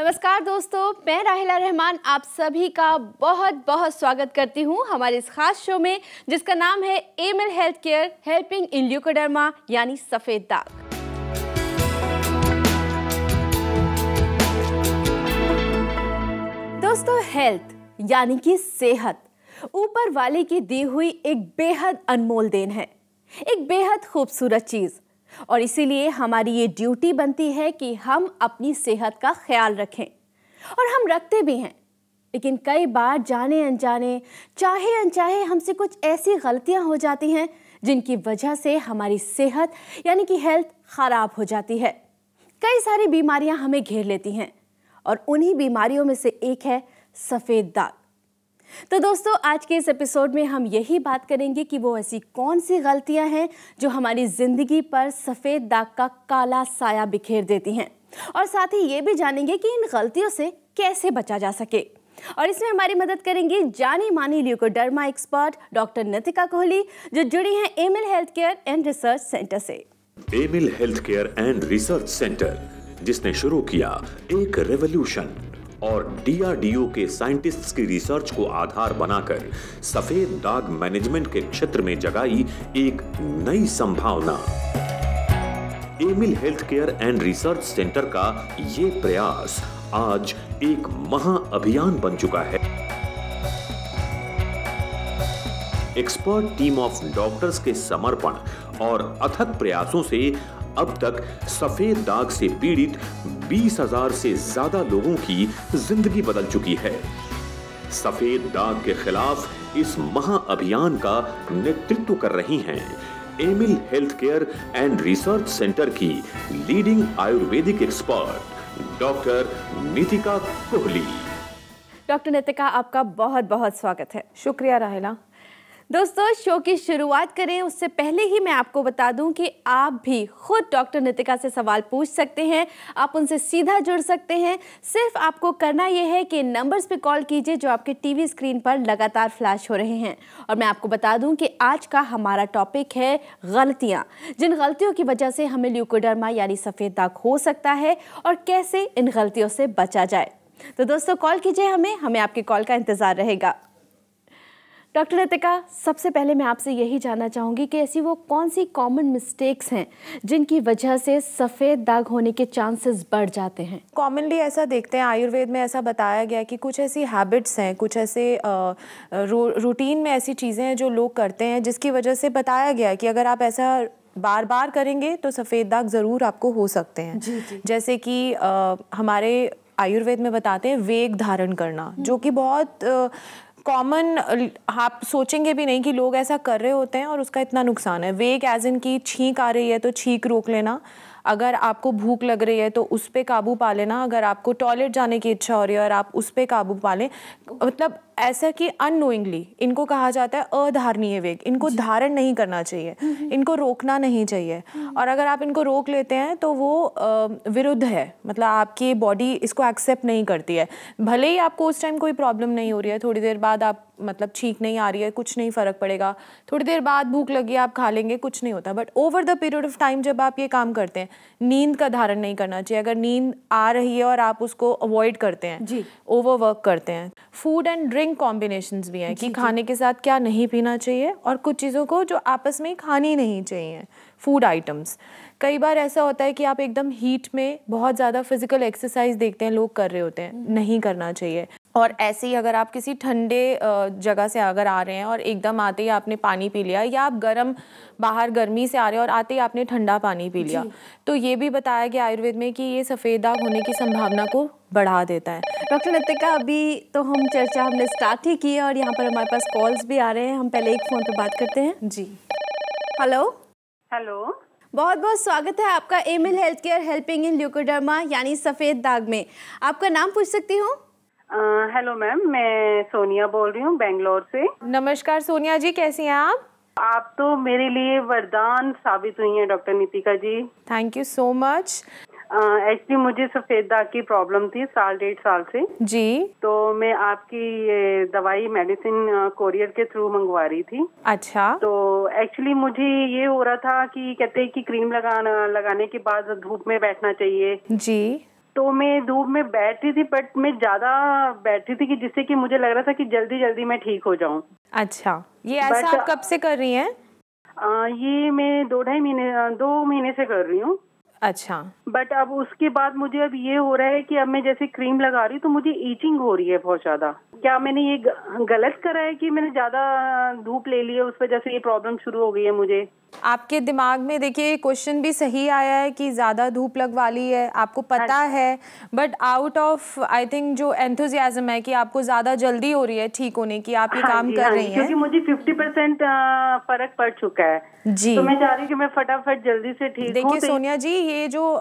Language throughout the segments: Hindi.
नमस्कार दोस्तों, मैं राहिला रहमान आप सभी का बहुत बहुत स्वागत करती हूँ हमारे इस खास शो में जिसका नाम है Emil health care helping in leucoderma यानी सफेद दाग। दोस्तों, हेल्थ यानी कि सेहत ऊपर वाले की दी हुई एक बेहद अनमोल देन है, एक बेहद खूबसूरत चीज, और इसीलिए हमारी ये ड्यूटी बनती है कि हम अपनी सेहत का ख्याल रखें, और हम रखते भी हैं। लेकिन कई बार जाने अनजाने, चाहे अनचाहे हमसे कुछ ऐसी गलतियां हो जाती हैं जिनकी वजह से हमारी सेहत यानी कि हेल्थ खराब हो जाती है। कई सारी बीमारियां हमें घेर लेती हैं और उन्हीं बीमारियों में से एक है सफेद दाग। तो दोस्तों, आज के इस एपिसोड में हम यही बात करेंगे कि वो ऐसी कौन सी गलतियां हैं जो हमारी जिंदगी पर सफेद दाग का काला साया बिखेर देती हैं, और साथ ही ये भी जानेंगे कि इन गलतियों से कैसे बचा जा सके। और इसमें हमारी मदद करेंगी जानी मानी leucoderma expert doctor Nitika Kohli, जो जुड़ी हैं Amil health care and research centre से। Amil health care and research centre, जिसने शुरू किया एक रेवोल्यूशन और डीआरडीओ के साइंटिस्ट्स की रिसर्च को आधार बनाकर सफेद दाग मैनेजमेंट के क्षेत्र में जगाई एक नई संभावना। Emil health care and research centre का ये प्रयास आज एक महाअभियान बन चुका है। एक्सपर्ट टीम ऑफ डॉक्टर्स के समर्पण और अथक प्रयासों से अब तक सफेद दाग से पीड़ित 20,000 से ज्यादा लोगों की जिंदगी बदल चुकी है। सफेद दाग के खिलाफ इस महाअभियान का नेतृत्व कर रही हैं Amil health care and research centre की leading ayurvedic expert doctor Nitika Kohli. Doctor Nitika, आपका बहुत बहुत स्वागत है। शुक्रिया राहिला। दोस्तों, शो की शुरुआत करें उससे पहले ही मैं आपको बता दूं कि आप भी खुद डॉक्टर नितिका से सवाल पूछ सकते हैं, आप उनसे सीधा जुड़ सकते हैं। सिर्फ आपको करना यह है कि नंबर्स पे कॉल कीजिए जो आपके टीवी स्क्रीन पर लगातार फ्लैश हो रहे हैं। और मैं आपको बता दूं कि आज का हमारा टॉपिक है गलतियाँ, जिन गलतियों की वजह से हमें ल्यूकोडर्मा यानी सफ़ेद दाग हो सकता है और कैसे इन गलतियों से बचा जाए। तो दोस्तों, कॉल कीजिए हमें आपके कॉल का इंतज़ार रहेगा। डॉक्टर नितिका, सबसे पहले मैं आपसे यही जानना चाहूँगी कि ऐसी वो कौन सी कॉमन मिस्टेक्स हैं जिनकी वजह से सफ़ेद दाग होने के चांसेस बढ़ जाते हैं? कॉमनली ऐसा देखते हैं, आयुर्वेद में ऐसा बताया गया कि कुछ ऐसी हैबिट्स हैं, कुछ ऐसे रूटीन में ऐसी चीज़ें हैं जो लोग करते हैं जिसकी वजह से बताया गया कि अगर आप ऐसा बार बार करेंगे तो सफ़ेद दाग ज़रूर आपको हो सकते हैं। जी। जैसे कि हमारे आयुर्वेद में बताते हैं वेग धारण करना, जो कि बहुत कॉमन, आप सोचेंगे भी नहीं कि लोग ऐसा कर रहे होते हैं और उसका इतना नुकसान है। वेग एज इन की छींक आ रही है तो छींक रोक लेना, अगर आपको भूख लग रही है तो उस पे काबू पा लेना, अगर आपको टॉयलेट जाने की इच्छा हो रही है और आप उस पे काबू पा लें, मतलब ऐसा कि अननोइंगली इनको कहा जाता है अधारणीय वेग। इनको धारण नहीं करना चाहिए, इनको रोकना नहीं चाहिए, और अगर आप इनको रोक लेते हैं तो वो विरुद्ध है, मतलब आपकी बॉडी इसको एक्सेप्ट नहीं करती है। भले ही आपको उस टाइम कोई प्रॉब्लम नहीं हो रही है, थोड़ी देर बाद आप मतलब छींक नहीं आ रही है, कुछ नहीं फ़र्क पड़ेगा, थोड़ी देर बाद भूख लगी आप खा लेंगे, कुछ नहीं होता। But over the period of time जब आप ये काम करते हैं, नींद का धारण नहीं करना चाहिए। अगर नींद आ रही है और आप उसको अवॉइड करते हैं, ओवरवर्क करते हैं। फूड एंड ड्रिंक कॉम्बिनेशंस भी हैं कि खाने के साथ क्या नहीं पीना चाहिए और कुछ चीज़ों को जो आपस में खानी नहीं चाहिए, फूड आइटम्स। कई बार ऐसा होता है कि आप एकदम हीट में बहुत ज़्यादा फिजिकल एक्सरसाइज देखते हैं लोग कर रहे होते हैं, नहीं करना चाहिए। और ऐसे ही अगर आप किसी ठंडे जगह से अगर आ रहे हैं और एकदम आते ही आपने पानी पी लिया, या आप बाहर गर्मी से आ रहे हैं और आते ही आपने ठंडा पानी पी लिया, तो ये भी बताया गया आयुर्वेद में कि ये सफ़ेद दाग होने की संभावना को बढ़ा देता है। डॉक्टर नितिका, अभी तो हम चर्चा हमने स्टार्ट ही की है और यहाँ पर हमारे पास कॉल्स भी आ रहे हैं। हम पहले एक फ़ोन पर बात करते हैं। जी, हेलो, बहुत बहुत स्वागत है आपका Emil health care helping in leucoderma यानी सफ़ेद दाग में। आपका नाम पूछ सकती हूँ? हेलो मैम, मैं सोनिया बोल रही हूँ बेंगलोर से। नमस्कार सोनिया जी, कैसी हैं आप? आप तो मेरे लिए वरदान साबित हुई हैं doctor Nitika ji. Thank you so much. Actually मुझे सफ़ेद दाग की प्रॉब्लम थी 1.5 साल से। जी। तो मैं आपकी ये दवाई मेडिसिन कोरियर के थ्रू मंगवा रही थी। अच्छा। तो एक्चुअली मुझे ये हो रहा था कि कहते हैं कि क्रीम लगाने के बाद धूप में बैठना चाहिए। जी। तो मैं धूप में बैठी थी, बट मैं ज्यादा बैठी थी कि जिससे कि मुझे लग रहा था कि जल्दी जल्दी मैं ठीक हो जाऊं। अच्छा, ये ऐसा आप कब से कर रही हैं? ये मैं 2 महीने से कर रही हूँ। अच्छा, बट अब उसके बाद मुझे अब ये हो रहा है कि अब मैं जैसे क्रीम लगा रही हूँ तो मुझे ईचिंग हो रही है बहुत ज्यादा। क्या मैंने ये गलत करा है कि मैंने ज्यादा धूप ले ली है, उस वजह से ये प्रॉब्लम शुरू हो गई है मुझे? आपके दिमाग में देखिए क्वेश्चन भी सही आया है कि ज़्यादा धूप लगवा ली है, आपको पता है, but out of I think जो एंथुजियाज्म है कि आपको ज़्यादा जल्दी हो रही है ठीक होने की, आप ये काम कर रही हैं। क्योंकि मुझे 50% फर्क पड़ चुका है जी। तो मैं चाह रही हूँ कि मैं फटाफट जल्दी से ठीक हूँ। देखिए सोनिया जी, ये जो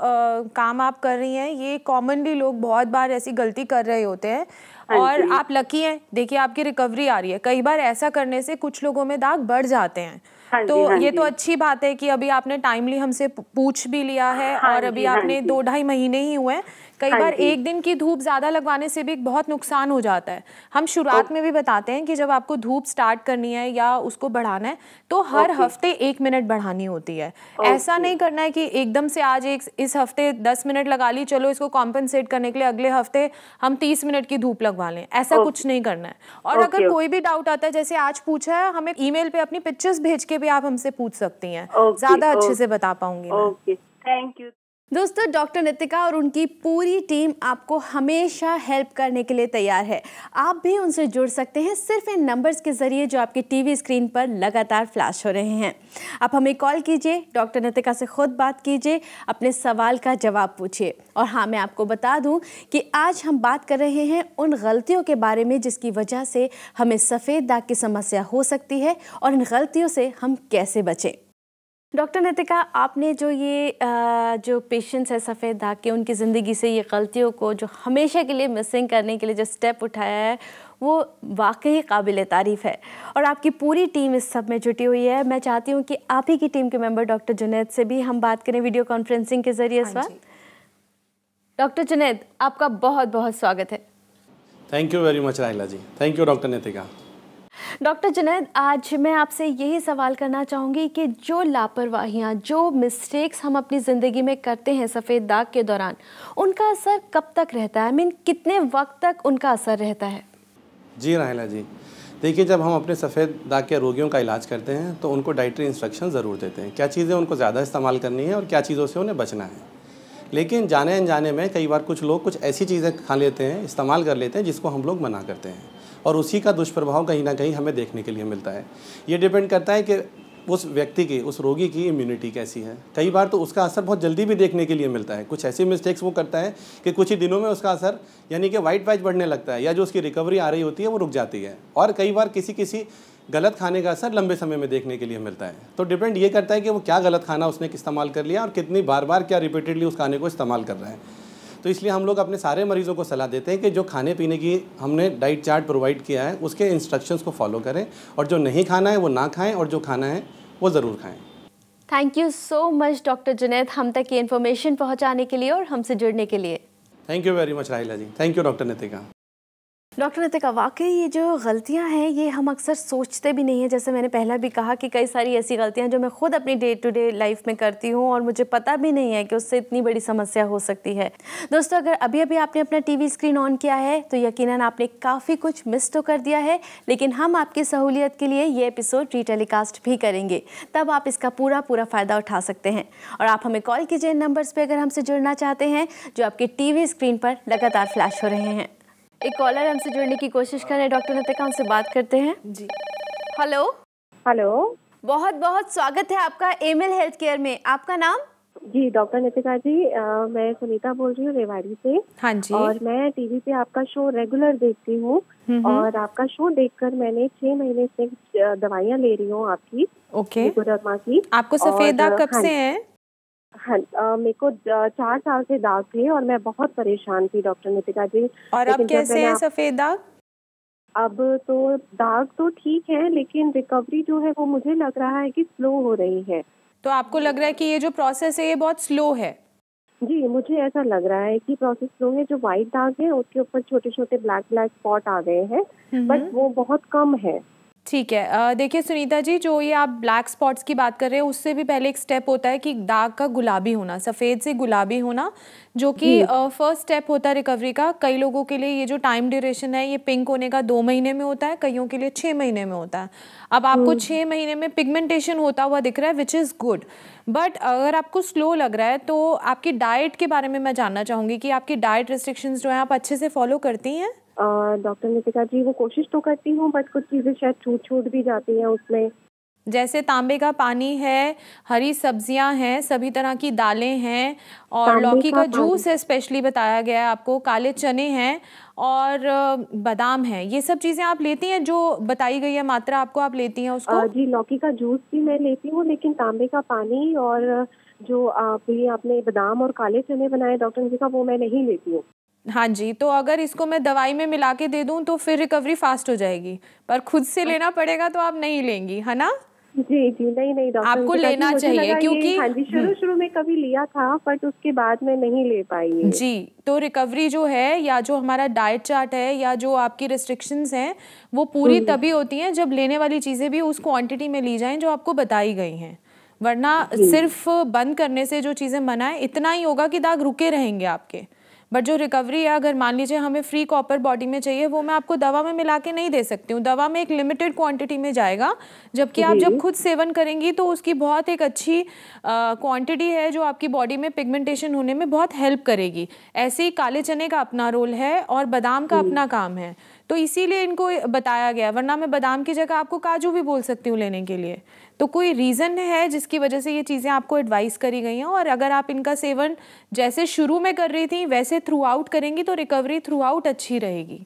काम आप कर रही हैं, ये कॉमनली लोग बहुत बार ऐसी गलती कर रहे होते हैं और आप लकी हैं, देखिए आपकी रिकवरी आ रही है। कई बार ऐसा करने से कुछ लोगों में दाग बढ़ जाते हैं। तो ये तो अच्छी बात है कि अभी आपने टाइमली हमसे पूछ भी लिया है और अभी आपने 2-2.5 महीने ही हुए हैं। कई बार एक दिन की धूप ज़्यादा लगवाने से भी बहुत नुकसान हो जाता है। हम शुरुआत में भी बताते हैं कि जब आपको धूप स्टार्ट करनी है या उसको बढ़ाना है तो हर हफ्ते 1 मिनट बढ़ानी होती है। ऐसा नहीं करना है कि एकदम से आज इस हफ्ते 10 मिनट लगा ली, चलो इसको कॉम्पनसेट करने के लिए अगले हफ्ते हम 30 मिनट की धूप लगवा लें, ऐसा कुछ नहीं करना है। और अगर कोई भी डाउट आता है, जैसे आज पूछा है, हमें ईमेल पे अपनी पिक्चर्स भेज के भी आप हमसे पूछ सकती हैं, ज़्यादा अच्छे से बता पाऊंगी मैं। Okay, thank you. दोस्तों, डॉक्टर नितिका और उनकी पूरी टीम आपको हमेशा हेल्प करने के लिए तैयार है। आप भी उनसे जुड़ सकते हैं सिर्फ इन नंबर्स के ज़रिए जो आपकी टीवी स्क्रीन पर लगातार फ्लैश हो रहे हैं। आप हमें कॉल कीजिए, डॉक्टर नितिका से खुद बात कीजिए, अपने सवाल का जवाब पूछिए। और हाँ, मैं आपको बता दूं कि आज हम बात कर रहे हैं उन गलतियों के बारे में जिसकी वजह से हमें सफ़ेद दाग की समस्या हो सकती है और इन गलतियों से हम कैसे बचें। डॉक्टर नितिका, आपने जो पेशेंट्स है सफ़ेद दाग के, उनकी ज़िंदगी से ये गलतियों को जो हमेशा के लिए मिसिंग करने के लिए जो स्टेप उठाया है वो वाकई काबिल तारीफ़ है और आपकी पूरी टीम इस सब में जुटी हुई है। मैं चाहती हूँ कि आप ही की टीम के मेंबर डॉक्टर जुनैद से भी हम बात करें वीडियो कॉन्फ्रेंसिंग के ज़रिए इस वक्त। डॉक्टर जुनैद, आपका बहुत बहुत स्वागत है। Thank you very much Rahila ji. Thank you doctor Nitika. Doctor Junaid, आज मैं आपसे यही सवाल करना चाहूँगी कि जो लापरवाहियाँ, जो मिस्टेक्स हम अपनी ज़िंदगी में करते हैं सफ़ेद दाग के दौरान, उनका असर कब तक रहता है? कितने वक्त तक उनका असर रहता है? जी राहिला जी, देखिए, जब हम अपने सफ़ेद दाग के रोगियों का इलाज करते हैं तो उनको डाइटरी इंस्ट्रक्शन ज़रूर देते हैं, क्या चीज़ें उनको ज़्यादा इस्तेमाल करनी है और क्या चीज़ों से उन्हें बचना है। लेकिन जाने अनजाने में कई बार कुछ लोग कुछ ऐसी चीज़ें खा लेते हैं, इस्तेमाल कर लेते हैं जिसको हम लोग मना करते हैं और उसी का दुष्प्रभाव कहीं ना कहीं हमें देखने के लिए मिलता है। ये डिपेंड करता है कि उस व्यक्ति की, उस रोगी की इम्यूनिटी कैसी है। कई बार तो उसका असर बहुत जल्दी भी देखने के लिए मिलता है। कुछ ऐसी मिस्टेक्स वो करता है कि कुछ ही दिनों में उसका असर यानी कि वाइट पैच बढ़ने लगता है या जो उसकी रिकवरी आ रही होती है वो रुक जाती है। और कई बार किसी गलत खाने का असर लंबे समय में देखने के लिए मिलता है। तो डिपेंड ये करता है कि वो क्या गलत खाना उसने इस्तेमाल कर लिया और कितनी बार क्या रिपीटेडली उस खाने को इस्तेमाल कर रहा है। तो इसलिए हम लोग अपने सारे मरीज़ों को सलाह देते हैं कि जो खाने पीने की हमने डाइट चार्ट प्रोवाइड किया है उसके इंस्ट्रक्शंस को फॉलो करें और जो नहीं खाना है वो ना खाएं और जो खाना है वो ज़रूर खाएं। Thank you so much doctor Junaid, हम तक ये इन्फॉर्मेशन पहुंचाने के लिए और हमसे जुड़ने के लिए। Thank you very much Rahila ji. Thank you doctor Nitika. Doctor Nitika, वाकई ये जो गलतियां हैं ये हम अक्सर सोचते भी नहीं हैं। जैसे मैंने पहला भी कहा कि कई सारी ऐसी गलतियां जो मैं खुद अपनी डे टू डे लाइफ में करती हूं और मुझे पता भी नहीं है कि उससे इतनी बड़ी समस्या हो सकती है। दोस्तों, अगर अभी अभी आपने अपना टीवी स्क्रीन ऑन किया है तो यकीनन आपने काफ़ी कुछ मिस तो कर दिया है, लेकिन हम आपकी सहूलियत के लिए ये एपिसोड रीटेलीकास्ट भी करेंगे, तब आप इसका पूरा फ़ायदा उठा सकते हैं। और आप हमें कॉल कीजिए नंबर्स पर अगर हमसे जुड़ना चाहते हैं जो आपके टीवी स्क्रीन पर लगातार फ्लैश हो रहे हैं। एक कॉलर हमसे जुड़ने की कोशिश कर रहे हैं, डॉक्टर नितिका उनसे बात करते हैं जी। हेलो। बहुत बहुत स्वागत है आपका एमिल हेल्थ केयर में। आपका नाम? जी डॉक्टर नितिका जी, मैं सुनीता बोल रही हूँ रेवाड़ी से। हाँ जी। और मैं टीवी पे आपका शो रेगुलर देखती हूँ और आपका शो देखकर मैंने 6 महीने से दवाइयाँ ले रही हूँ आपकी। ओके। की। आपको सफेद दाग कब से है? हाँ, मेरे को 4 साल से दाग थे और मैं बहुत परेशान थी डॉक्टर नितिका जी। और अब कैसे है सफेद दाग? अब तो दाग तो ठीक है, लेकिन रिकवरी जो है वो मुझे लग रहा है कि स्लो हो रही है। तो आपको लग रहा है कि ये जो प्रोसेस है ये बहुत स्लो है? जी, मुझे ऐसा लग रहा है कि प्रोसेस स्लो है। जो व्हाइट दाग है उसके ऊपर छोटे छोटे ब्लैक स्पॉट आ गए हैं, बट वो बहुत कम है। ठीक है। देखिए सुनीता जी, जो ये आप ब्लैक स्पॉट्स की बात कर रहे हैं उससे भी पहले एक स्टेप होता है कि दाग का गुलाबी होना, सफ़ेद से गुलाबी होना, जो कि फर्स्ट स्टेप होता है रिकवरी का। कई लोगों के लिए ये जो टाइम ड्यूरेशन है ये पिंक होने का 2 महीने में होता है, कईयों के लिए 6 महीने में होता है। अब आपको 6 महीने में पिगमेंटेशन होता हुआ दिख रहा है, विच इज़ गुड। बट अगर आपको स्लो लग रहा है तो आपकी डाइट के बारे में मैं जानना चाहूँगी कि आपकी डाइट रिस्ट्रिक्शंस जो है आप अच्छे से फॉलो करती हैं? डॉक्टर नितिका जी, वो कोशिश तो करती हूँ बट कुछ चीज़ें शायद छूट भी जाती हैं उसमें। जैसे तांबे का पानी है, हरी सब्जियां हैं, सभी तरह की दालें हैं, और लौकी का जूस है स्पेशली बताया गया है आपको, काले चने हैं और बादाम है। ये सब चीज़ें आप लेती हैं, जो बताई गई है मात्रा आपको, आप लेती हैं उसको? जी, लौकी का जूस भी मैं लेती हूँ, लेकिन तांबे का पानी और जो आपने बादाम और काले चने बनाए डॉक्टर नितिका, वो मैं नहीं लेती हूँ। हाँ जी, तो अगर इसको मैं दवाई में मिला के दे दूं तो फिर रिकवरी फास्ट हो जाएगी, पर खुद से लेना पड़ेगा तो आप नहीं लेंगी, है ना? जी नहीं डॉक्टर, आपको लेना चाहिए क्योंकि हाँ जी, शुरू में कभी लिया था बट उसके बाद में नहीं ले पाई जी। तो रिकवरी जो है, या जो हमारा डाइट चार्ट है, या जो आपकी रिस्ट्रिक्शंस हैं, वो पूरी तभी होती हैं जब लेने वाली चीज़ें भी उस क्वांटिटी में ली जाएं जो आपको बताई गई हैं। वरना सिर्फ बंद करने से जो चीज़ें मना है, इतना ही होगा कि दाग रुके रहेंगे आपके। बट जो रिकवरी है, अगर मान लीजिए हमें फ्री कॉपर बॉडी में चाहिए, वो मैं आपको दवा में मिला के नहीं दे सकती हूँ। दवा में एक लिमिटेड क्वांटिटी में जाएगा, जबकि आप जब खुद सेवन करेंगी तो उसकी बहुत एक अच्छी क्वांटिटी है जो आपकी बॉडी में पिगमेंटेशन होने में बहुत हेल्प करेगी। ऐसे ही काले चने का अपना रोल है और बादाम का अपना काम है, तो इसीलिए इनको बताया गया। वरना मैं बादाम की जगह आपको काजू भी बोल सकती हूँ लेने के लिए। तो कोई रीज़न है जिसकी वजह से ये चीज़ें आपको एडवाइस करी गई हैं, और अगर आप इनका सेवन जैसे शुरू में कर रही थी वैसे थ्रू आउट करेंगी तो रिकवरी थ्रू आउट अच्छी रहेगी।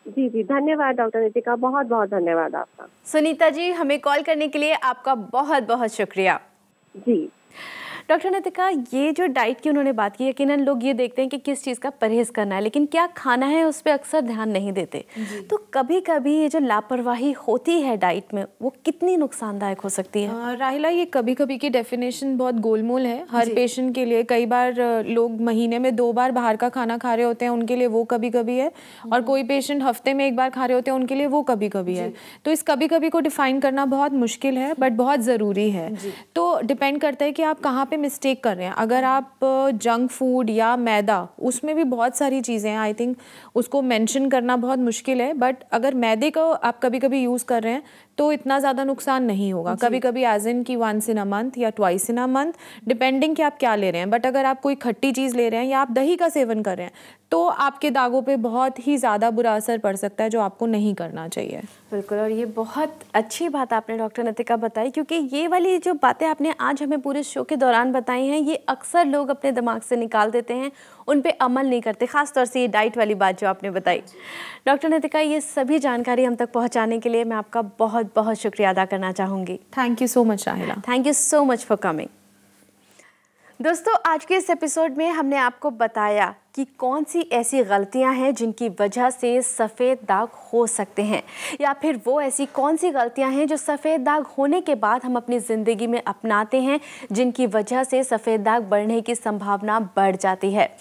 जी, धन्यवाद डॉक्टर नितिका, बहुत बहुत धन्यवाद आपका। सुनीता जी, हमें कॉल करने के लिए आपका बहुत बहुत शुक्रिया। जी डॉक्टर नितिका, ये जो डाइट की उन्होंने बात की, यकीनन लोग ये देखते हैं कि किस चीज़ का परहेज़ करना है, लेकिन क्या खाना है उस पर अक्सर ध्यान नहीं देते। तो कभी कभी ये जो लापरवाही होती है डाइट में, वो कितनी नुकसानदायक हो सकती है? राहिला, ये कभी कभी की डेफिनेशन बहुत गोलमोल है हर पेशेंट के लिए। कई बार लोग महीने में 2 बार बाहर का खाना खा रहे होते हैं, उनके लिए वो कभी कभी है, और कोई पेशेंट हफ्ते में 1 बार खा रहे होते हैं, उनके लिए वो कभी कभी है। तो इस कभी कभी को डिफाइन करना बहुत मुश्किल है, बट बहुत ज़रूरी है। तो डिपेंड करता है कि आप कहाँ पे मिस्टेक कर रहे हैं। अगर आप जंक फूड या मैदा, उसमें भी बहुत सारी चीज़ें हैं, आई थिंक उसको मेंशन करना बहुत मुश्किल है, बट अगर मैदे को आप कभी कभी यूज़ कर रहे हैं तो इतना ज़्यादा नुकसान नहीं होगा। कभी कभी एज इन की 1 इन अ मंथ या 2 इन अ मंथ, डिपेंडिंग कि आप क्या ले रहे हैं। बट अगर आप कोई खट्टी चीज़ ले रहे हैं या आप दही का सेवन कर रहे हैं तो आपके दागों पे बहुत ही ज़्यादा बुरा असर पड़ सकता है, जो आपको नहीं करना चाहिए। बिल्कुल, और ये बहुत अच्छी बात आपने डॉक्टर नितिका बताई, क्योंकि ये वाली जो बातें आपने आज हमें पूरे शो के दौरान बताई हैं, ये अक्सर लोग अपने दिमाग से निकाल देते हैं, उन पे अमल नहीं करते, ख़ासतौर से ये डाइट वाली बात जो आपने बताई। डॉक्टर नितिका, ये सभी जानकारी हम तक पहुँचाने के लिए मैं आपका बहुत बहुत शुक्रिया अदा करना चाहूँगी। थैंक यू सो मच राहिला। Thank you so much for coming. दोस्तों, आज के इस एपिसोड में हमने आपको बताया कि कौन सी ऐसी गलतियां हैं जिनकी वजह से सफ़ेद दाग हो सकते हैं, या फिर वो ऐसी कौन सी गलतियां हैं जो सफ़ेद दाग होने के बाद हम अपनी ज़िंदगी में अपनाते हैं, जिनकी वजह से सफ़ेद दाग बढ़ने की संभावना बढ़ जाती है।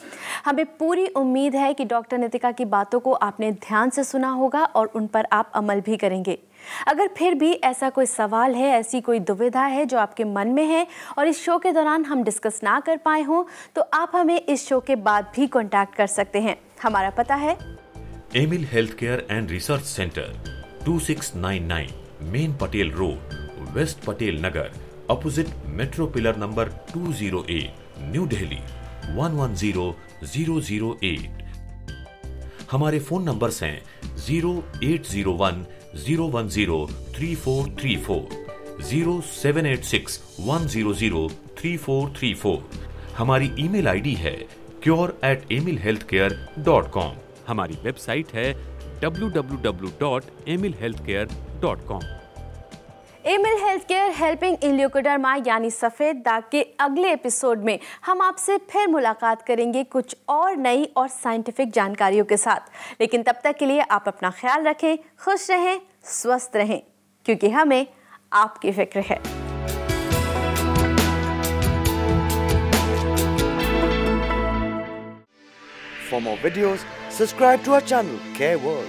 हमें पूरी उम्मीद है कि डॉक्टर नितिका की बातों को आपने ध्यान से सुना होगा और उन पर आप अमल भी करेंगे। अगर फिर भी ऐसा कोई सवाल है, ऐसी कोई दुविधा है जो आपके मन में है और इस शो के दौरान हम डिस्कस ना कर पाए हों, तो आप हमें इस शो के बाद भी कांटेक्ट कर सकते हैं। हमारा पता है Emil health care and research centre, 2699 main Patel road, west Patel Nagar, opposite metro pillar number 208, new Delhi 110008। हमारे फोन नंबर्स हैं 0801 010 3434, 0786 100 3434। हमारी ईमेल आईडी है cure@emilhealthcare.com। हमारी वेबसाइट है www.emilhealthcare.com। Emil health care helping in leucoderma यानी सफ़ेद दाग के अगले एपिसोड में हम आपसे फिर मुलाकात करेंगे कुछ और नई और साइंटिफिक जानकारियों के साथ। लेकिन तब तक के लिए आप अपना ख्याल रखें, खुश रहें, स्वस्थ रहें, क्योंकि हमें आपकी फिक्र है। For more videos, subscribe to our channel, Care World.